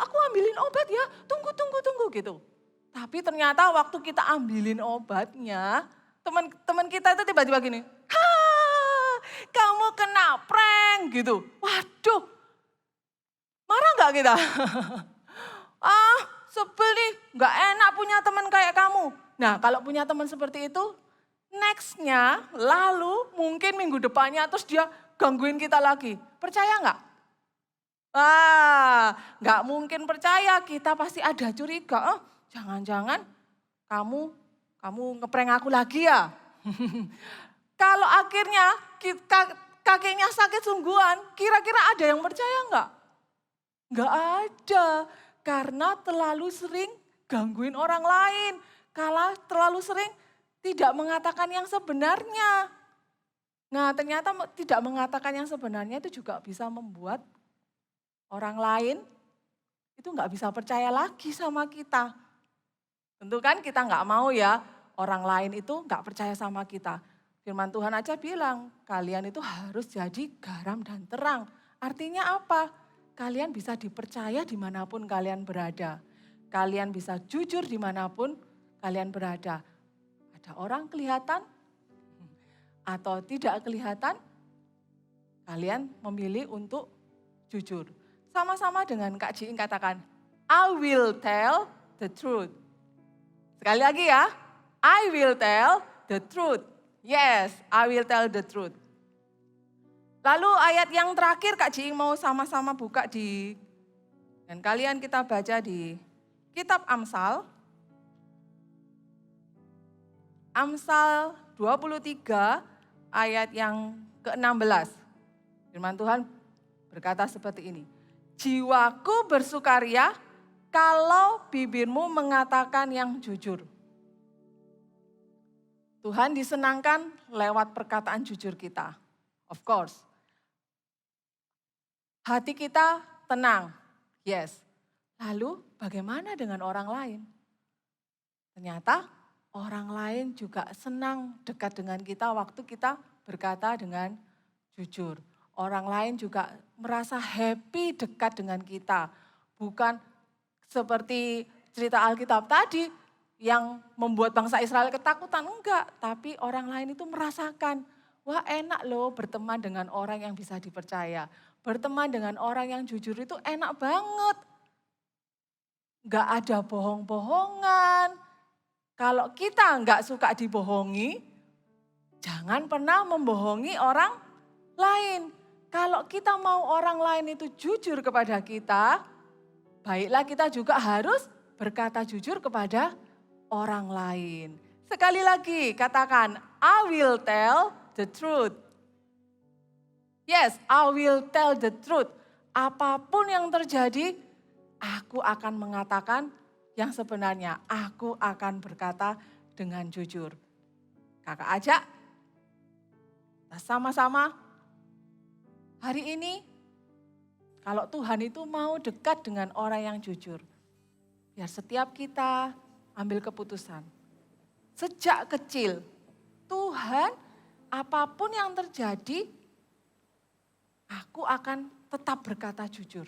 Aku ambilin obat ya, tunggu gitu. Tapi ternyata waktu kita ambilin obatnya, teman kita itu tiba-tiba gini, kamu kena prank gitu. Waduh, marah nggak kita? Sebel nih, nggak enak punya teman kayak kamu. Nah kalau punya teman seperti itu, nextnya lalu mungkin minggu depannya terus dia gangguin kita lagi. Percaya nggak? Nggak mungkin percaya, kita pasti ada curiga. Jangan-jangan kamu ngeprank aku lagi ya? Kalau akhirnya kakinya sakit sungguhan, kira-kira ada yang percaya enggak? Enggak ada, karena terlalu sering gangguin orang lain. Kalau terlalu sering tidak mengatakan yang sebenarnya. Nah ternyata tidak mengatakan yang sebenarnya itu juga bisa membuat orang lain itu enggak bisa percaya lagi sama kita. Tentu kan kita enggak mau ya orang lain itu enggak percaya sama kita. Firman Tuhan aja bilang, kalian itu harus jadi garam dan terang. Artinya apa? Kalian bisa dipercaya dimanapun kalian berada. Kalian bisa jujur dimanapun kalian berada. Ada orang kelihatan atau tidak kelihatan, kalian memilih untuk jujur. Sama-sama dengan Kak Jiing katakan, I will tell the truth. Sekali lagi ya, I will tell the truth. Yes, I will tell the truth. Lalu ayat yang terakhir Kak Jiing mau sama-sama buka dan kalian kita baca di kitab Amsal. Amsal 23 ayat yang ke-16. Firman Tuhan berkata seperti ini. Jiwaku bersukaria kalau bibirmu mengatakan yang jujur. Tuhan disenangkan lewat perkataan jujur kita. Of course. Hati kita tenang. Yes. Lalu bagaimana dengan orang lain? Ternyata orang lain juga senang dekat dengan kita waktu kita berkata dengan jujur. Orang lain juga merasa happy dekat dengan kita. Bukan seperti cerita Alkitab tadi yang membuat bangsa Israel ketakutan. Enggak, tapi orang lain itu merasakan, wah enak loh berteman dengan orang yang bisa dipercaya. Berteman dengan orang yang jujur itu enak banget. Enggak ada bohong-bohongan. Kalau kita enggak suka dibohongi, jangan pernah membohongi orang lain. Kalau kita mau orang lain itu jujur kepada kita, baiklah kita juga harus berkata jujur kepada orang lain. Sekali lagi katakan, I will tell the truth. Yes, I will tell the truth. Apapun yang terjadi, aku akan mengatakan yang sebenarnya. Aku akan berkata dengan jujur. Kakak ajak, kita sama-sama hari ini, kalau Tuhan itu mau dekat dengan orang yang jujur. Biar setiap kita ambil keputusan. Sejak kecil, Tuhan apapun yang terjadi, aku akan tetap berkata jujur.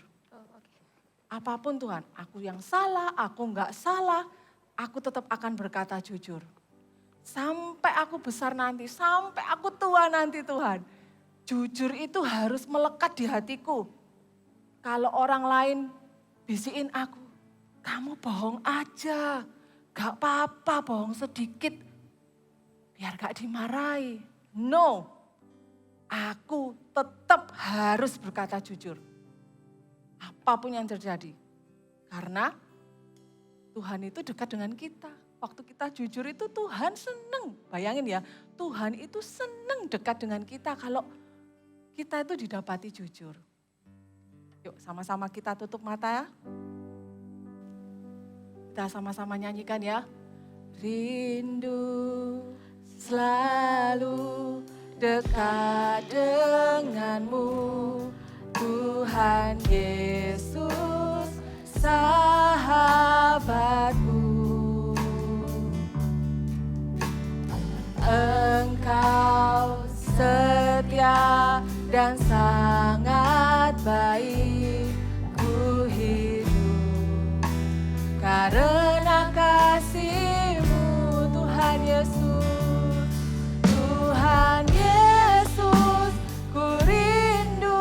Apapun Tuhan, aku yang salah, aku enggak salah, aku tetap akan berkata jujur. Sampai aku besar nanti, sampai aku tua nanti Tuhan. Jujur itu harus melekat di hatiku. Kalau orang lain bisikin aku, kamu bohong aja, gak apa-apa bohong sedikit, biar gak dimarahi. No, aku tetap harus berkata jujur. Apapun yang terjadi. Karena Tuhan itu dekat dengan kita. Waktu kita jujur itu Tuhan seneng. Bayangin ya, Tuhan itu seneng dekat dengan kita kalau kita itu didapati jujur. Yuk sama-sama kita tutup mata ya. Kita sama-sama nyanyikan ya. Rindu selalu dekat denganmu, Tuhan Yesus sahabatku. Engkau setia dan sangat baik, ku hidup karena kasih-Mu Tuhan Yesus. Tuhan Yesus, ku rindu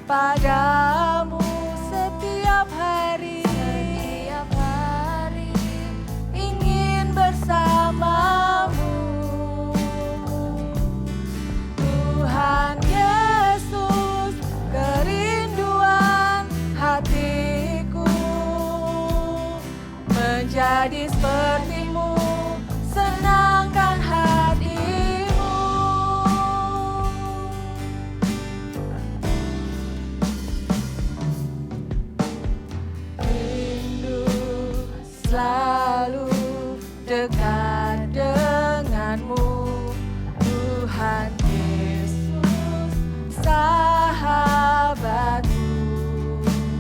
padamu setiap hari, ingin bersamamu. Tuhan Yesus, kerinduan hatiku menjadi seperti-Mu, senangkan hati-Mu. Rindu selalu dekat denganmu, Tuhan Yesus sahabatku.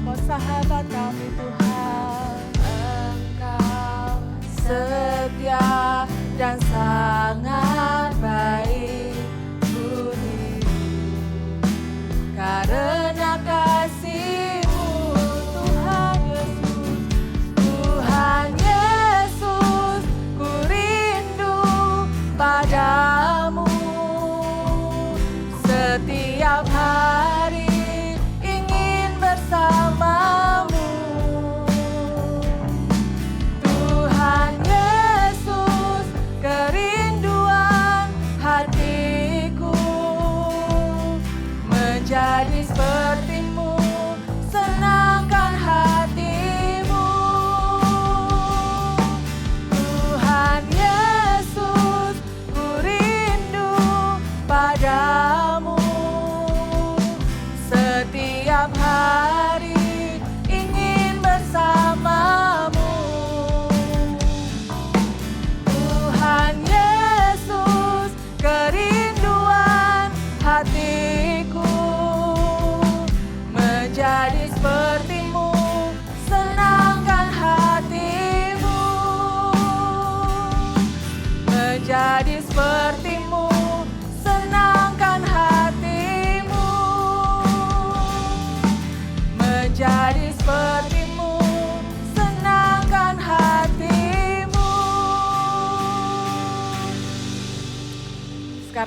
Oh sahabat kami Tuhan, Engkau setia dan sangat baik, ku hidup karena kasih-Mu Tuhan Yesus. Tuhan Yesus, ku rindu padamu setiap hari.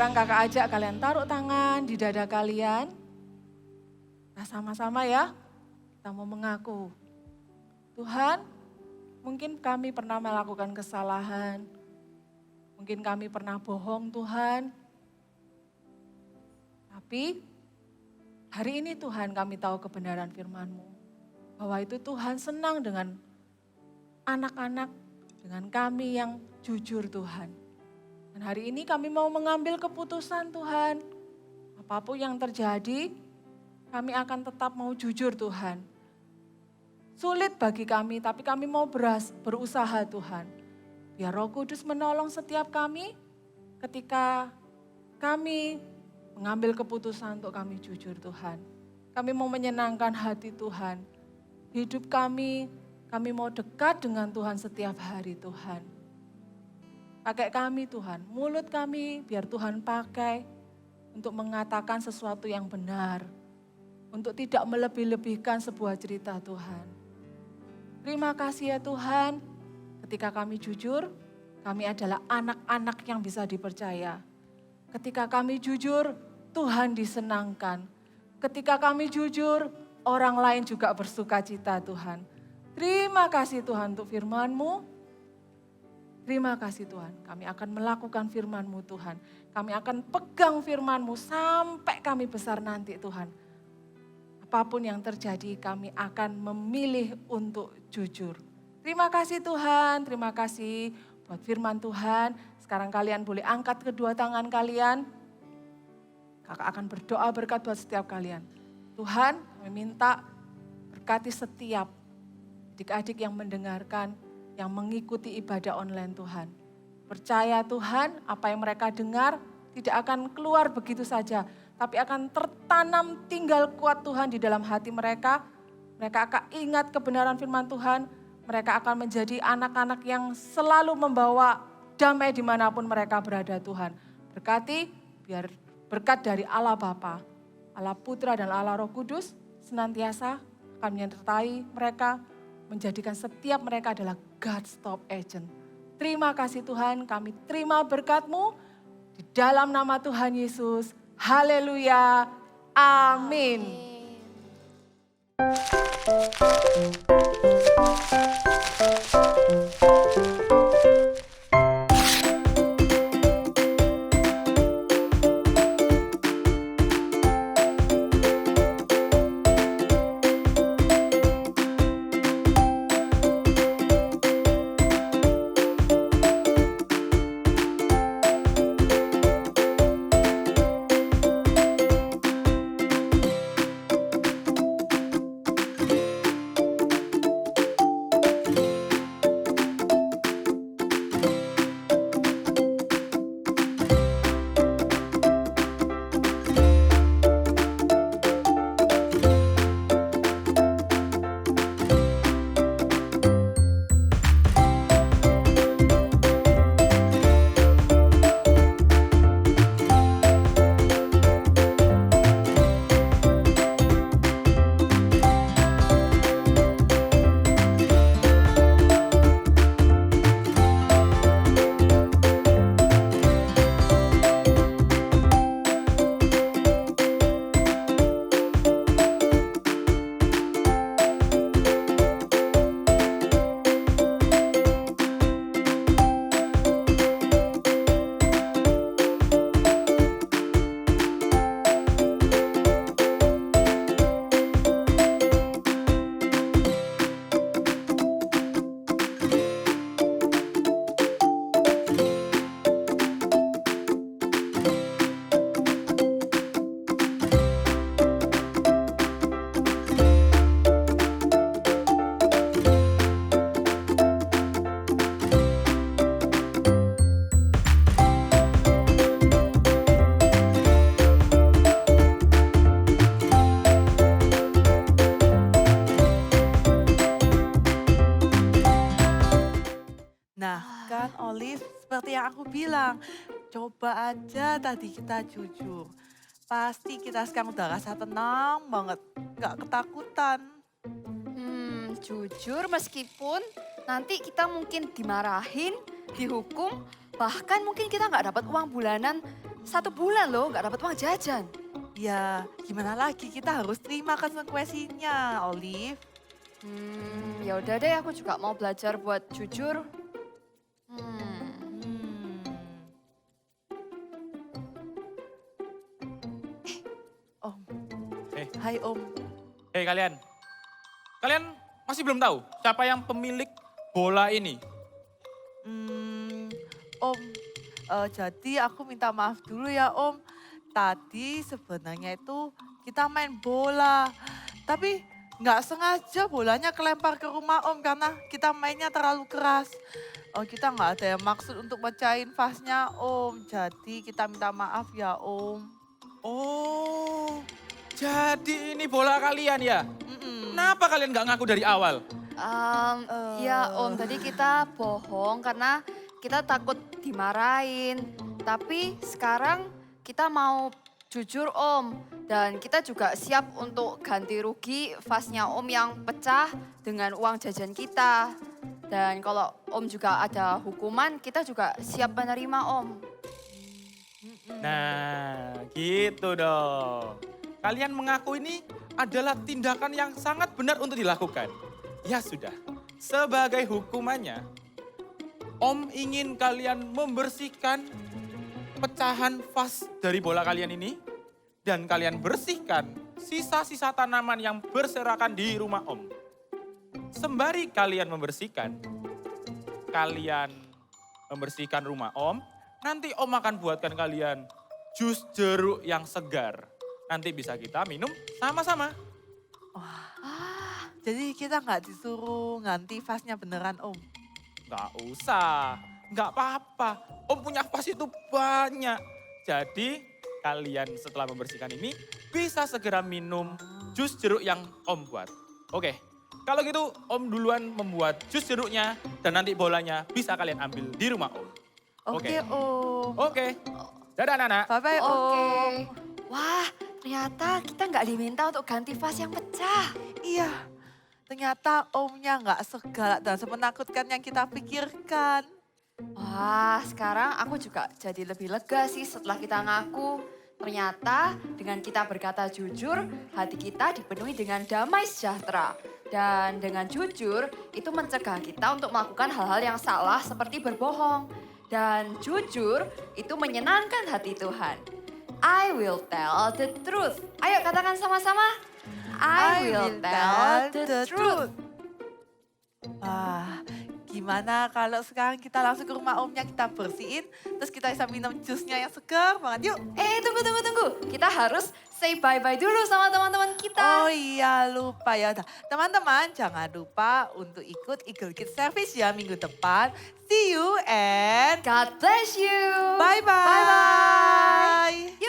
Sekarang kakak ajak kalian taruh tangan di dada kalian. Nah sama-sama ya, kita mau mengaku. Tuhan, mungkin kami pernah melakukan kesalahan. Mungkin kami pernah bohong Tuhan. Tapi hari ini Tuhan kami tahu kebenaran firman-Mu. Bahwa itu Tuhan senang dengan anak-anak, dengan kami yang jujur Tuhan. Dan hari ini kami mau mengambil keputusan Tuhan. Apapun yang terjadi, kami akan tetap mau jujur Tuhan. Sulit bagi kami, tapi kami mau berusaha Tuhan. Biar Roh Kudus menolong setiap kami ketika kami mengambil keputusan untuk kami jujur Tuhan. Kami mau menyenangkan hati Tuhan. Hidup kami mau dekat dengan Tuhan setiap hari Tuhan. Pakai kami Tuhan, mulut kami biar Tuhan pakai untuk mengatakan sesuatu yang benar. Untuk tidak melebih-lebihkan sebuah cerita Tuhan. Terima kasih ya Tuhan, ketika kami jujur, kami adalah anak-anak yang bisa dipercaya. Ketika kami jujur, Tuhan disenangkan. Ketika kami jujur, orang lain juga bersuka cita Tuhan. Terima kasih Tuhan untuk firman-Mu. Terima kasih Tuhan, kami akan melakukan firman-Mu Tuhan. Kami akan pegang firman-Mu sampai kami besar nanti Tuhan. Apapun yang terjadi kami akan memilih untuk jujur. Terima kasih Tuhan, terima kasih buat firman Tuhan. Sekarang kalian boleh angkat kedua tangan kalian. Kakak akan berdoa berkat buat setiap kalian. Tuhan, kami minta berkati setiap adik-adik yang mendengarkan, yang mengikuti ibadah online Tuhan. Percaya Tuhan, apa yang mereka dengar tidak akan keluar begitu saja, tapi akan tertanam tinggal kuat Tuhan di dalam hati mereka. Mereka akan ingat kebenaran firman Tuhan, mereka akan menjadi anak-anak yang selalu membawa damai dimanapun mereka berada Tuhan. Berkati, biar berkat dari Allah Bapa, Allah Putra dan Allah Roh Kudus senantiasa akan menyertai mereka, menjadikan setiap mereka adalah God's top agent. Terima kasih Tuhan, kami terima berkat-Mu di dalam nama Tuhan Yesus. Haleluya, amin. Seperti yang aku bilang, coba aja tadi kita jujur. Pasti kita sekarang udah rasa tenang banget, gak ketakutan. Jujur meskipun nanti kita mungkin dimarahin, dihukum, bahkan mungkin kita nggak dapat uang bulanan. 1 bulan loh nggak dapat uang jajan. Ya, gimana lagi, kita harus terima konsekuensinya, Olive. Ya udah deh, aku juga mau belajar buat jujur. Om. Eh. Hai Om. Hei kalian. Kalian masih belum tahu siapa yang pemilik bola ini? Om, jadi aku minta maaf dulu ya Om. Tadi sebenarnya itu kita main bola. Tapi nggak sengaja bolanya kelempar ke rumah Om karena kita mainnya terlalu keras. Kita nggak ada yang maksud untuk mecahin vasnya Om. Jadi kita minta maaf ya Om. Oh, jadi ini bola kalian ya? Kenapa kalian nggak ngaku dari awal? Ya Om, tadi kita bohong karena kita takut dimarahin. Tapi sekarang kita mau jujur Om. Dan kita juga siap untuk ganti rugi vasnya Om yang pecah dengan uang jajan kita. Dan kalau Om juga ada hukuman, kita juga siap menerima Om. Nah, gitu dong. Kalian mengaku ini adalah tindakan yang sangat benar untuk dilakukan. Ya sudah, sebagai hukumannya, Om ingin kalian membersihkan pecahan vas dari bola kalian ini. Dan kalian bersihkan sisa-sisa tanaman yang berserakan di rumah Om. Sembari kalian membersihkan rumah Om, nanti Om akan buatkan kalian jus jeruk yang segar. Nanti bisa kita minum sama-sama. Jadi kita nggak disuruh ganti vasnya beneran Om. Nggak usah, nggak apa-apa. Om punya vas itu banyak. Jadi kalian setelah membersihkan ini bisa segera minum jus jeruk yang Om buat. Oke, kalau gitu Om duluan membuat jus jeruknya dan nanti bolanya bisa kalian ambil di rumah Om. Oke Om. Oke, dadah anak-anak. Bye-bye Om. Oke. Wah, ternyata kita nggak diminta untuk ganti vas yang pecah. Iya, ternyata Omnya nggak segalak dan semenakutkan yang kita pikirkan. Wah, sekarang aku juga jadi lebih lega sih setelah kita ngaku. Ternyata dengan kita berkata jujur, hati kita dipenuhi dengan damai sejahtera. Dan dengan jujur, itu mencegah kita untuk melakukan hal-hal yang salah seperti berbohong. Dan jujur, itu menyenangkan hati Tuhan. I will tell the truth. Ayo katakan sama-sama. I will tell the truth. Wah, gimana kalau sekarang kita langsung ke rumah Omnya, kita bersihin, terus kita bisa minum jusnya yang segar banget, yuk. Tunggu. Kita harus say bye-bye dulu sama teman-teman kita. Oh iya, lupa ya. Teman-teman, jangan lupa untuk ikut Eagle Kids Service ya minggu depan. See you and God bless you. bye-bye. Bye-bye.